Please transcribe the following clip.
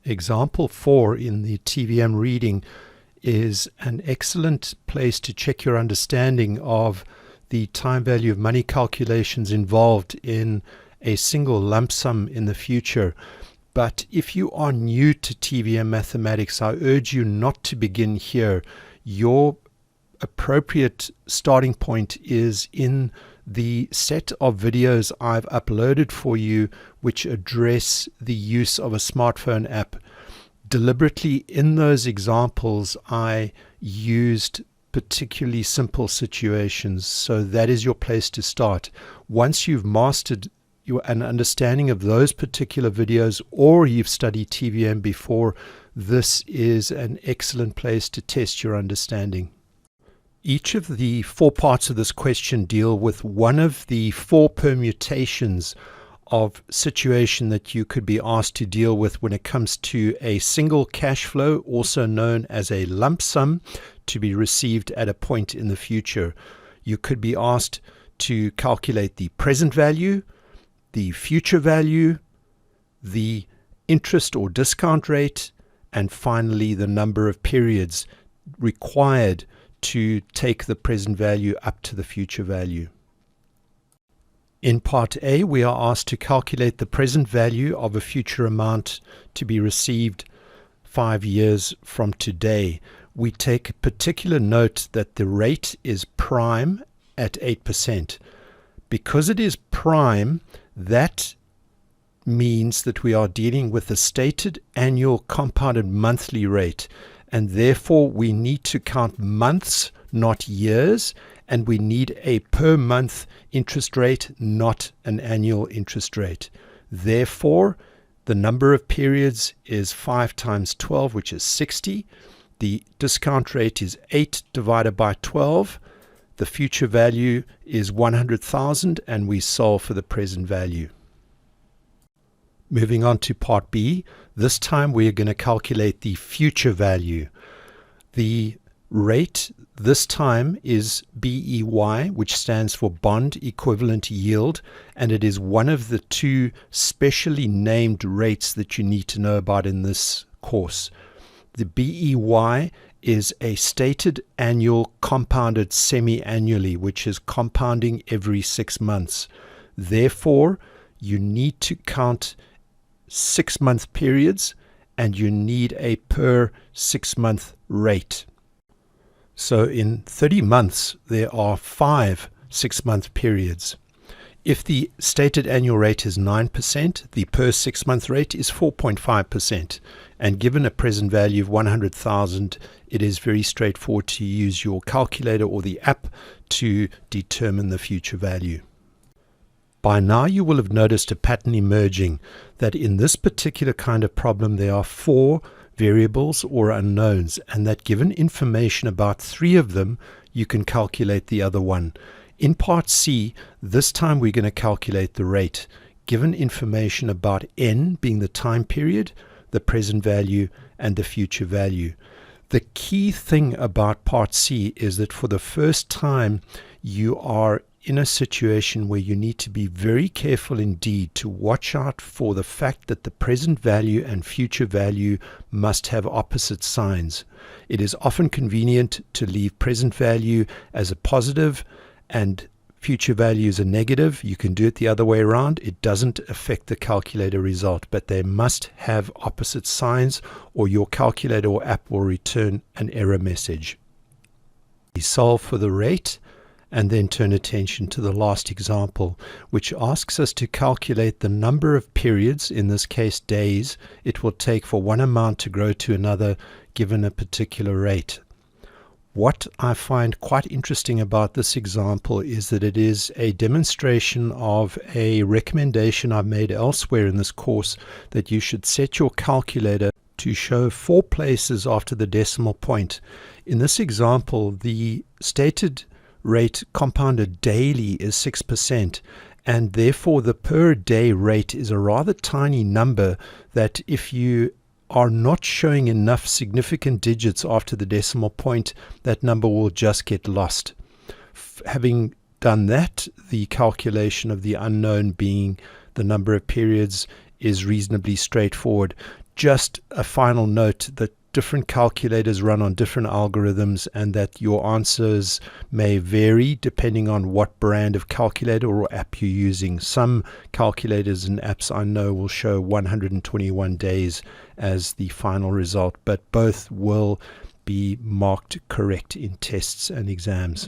Example 4 in the TVM reading is an excellent place to check your understanding of the time value of money calculations involved in a single lump sum in the future. But if you are new to TVM mathematics, I urge you not to begin here. Your appropriate starting point is in the set of videos I've uploaded for you which address the use of a smartphone app. Deliberately in those examples I used particularly simple situations, so that is your place to start. Once you've mastered an understanding of those particular videos, or you've studied TVM before, this is an excellent place to test your understanding. Each of the 4 parts of this question deal with one of the 4 permutations of situation that you could be asked to deal with when it comes to a single cash flow, also known as a lump sum, to be received at a point in the future. You could be asked to calculate the present value, the future value, the interest or discount rate, and finally the number of periods required to take the present value up to the future value. In part A, we are asked to calculate the present value of a future amount to be received 5 years from today. We take particular note that the rate is prime at 8%. Because it is prime, that means that we are dealing with a stated annual compounded monthly rate, and therefore we need to count months, not years, and we need a per month interest rate, not an annual interest rate. Therefore, the number of periods is 5 times 12, which is 60. The discount rate is 8 divided by 12. The future value is 100,000, and we solve for the present value. Moving on to part B, this time we are going to calculate the future value. The rate this time is BEY, which stands for Bond Equivalent Yield, and it is one of the 2 specially named rates that you need to know about in this course. The BEY is a stated annual compounded semi-annually, which is compounding every 6 months. Therefore, you need to count 6-month periods, and you need a per 6-month rate. So in 30 months, there are 5 6-month periods. If the stated annual rate is 9%, the per 6-month rate is 4.5%. And given a present value of 100,000, it is very straightforward to use your calculator or the app to determine the future value. By now you will have noticed a pattern emerging that in this particular kind of problem there are 4 variables or unknowns, and that given information about 3 of them, you can calculate the other one. In part C, this time we're going to calculate the rate, given information about n being the time period, the present value, and the future value. The key thing about part C is that for the first time you are in a situation where you need to be very careful indeed to watch out for the fact that the present value and future value must have opposite signs. It is often convenient to leave present value as a positive and future value as a negative. You can do it the other way around. It doesn't affect the calculator result, but they must have opposite signs or your calculator or app will return an error message. We solve for the rate and then turn attention to the last example, which asks us to calculate the number of periods, in this case days, it will take for one amount to grow to another given a particular rate. What I find quite interesting about this example is that it is a demonstration of a recommendation I've made elsewhere in this course, that you should set your calculator to show 4 places after the decimal point. In this example, the stated rate compounded daily is 6%, and therefore the per day rate is a rather tiny number that if you are not showing enough significant digits after the decimal point, that number will just get lost. Having done that, the calculation of the unknown being the number of periods is reasonably straightforward. just a final note that different calculators run on different algorithms and that your answers may vary depending on what brand of calculator or app you're using. Some calculators and apps I know will show 121 days as the final result, but both will be marked correct in tests and exams.